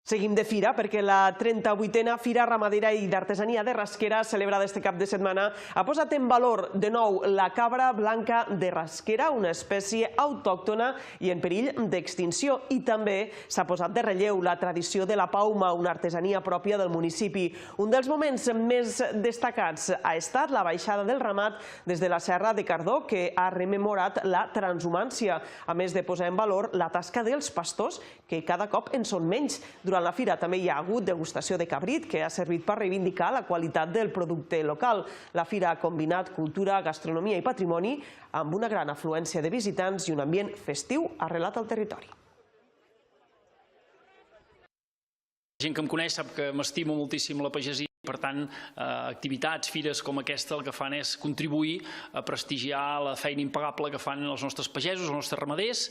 Seguim de fira perquè la 38a Fira Ramadera i d'Artesania de Rasquera, celebrada este cap de setmana, ha posat en valor de nou la cabra blanca de Rasquera, una espècie autòctona i en perill d'extinció. I també s'ha posat de relleu la tradició de la pauma, una artesania pròpia del municipi. Un dels moments més destacats ha estat la baixada del ramat des de la Serra de Cardó, que ha rememorat la transhumància, a més de posar en valor la tasca dels pastors, que cada cop en són menys. Durant la fira també hi ha hagut degustació de cabrit, que ha servit per reivindicar la qualitat del producte local. La fira ha combinat cultura, gastronomia i patrimoni amb una gran afluència de visitants i un ambient festiu arrelat al territori. La gent que em coneix sap que m'estimo moltíssim la pagesia. Per tant, activitats, fires com aquesta el que fan és contribuir a prestigiar la feina impagable que fan els nostres pagesos, els nostres ramaders,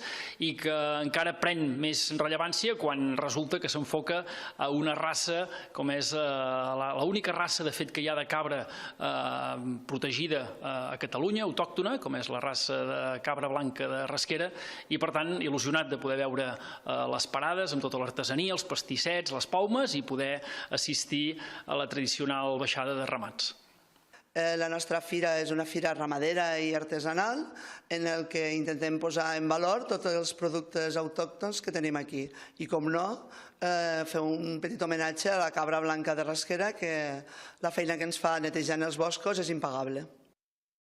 i que encara pren més rellevància quan resulta que s'enfoca a una raça com és l'única raça de fet que hi ha de cabra protegida a Catalunya, autòctona, com és la raça de cabra blanca de Rasquera, i per tant il·lusionat de poder veure les parades amb tota l'artesania, els pastissets, les paumes i poder assistir a la tradicional baixada de ramats. La nostra fira és una fira ramadera i artesanal en el que intentem posar en valor tots els productes autòctons que tenim aquí. I, com no, fer un petit homenatge a la cabra blanca de Rasquera, que la feina que ens fa netejant els boscos és impagable.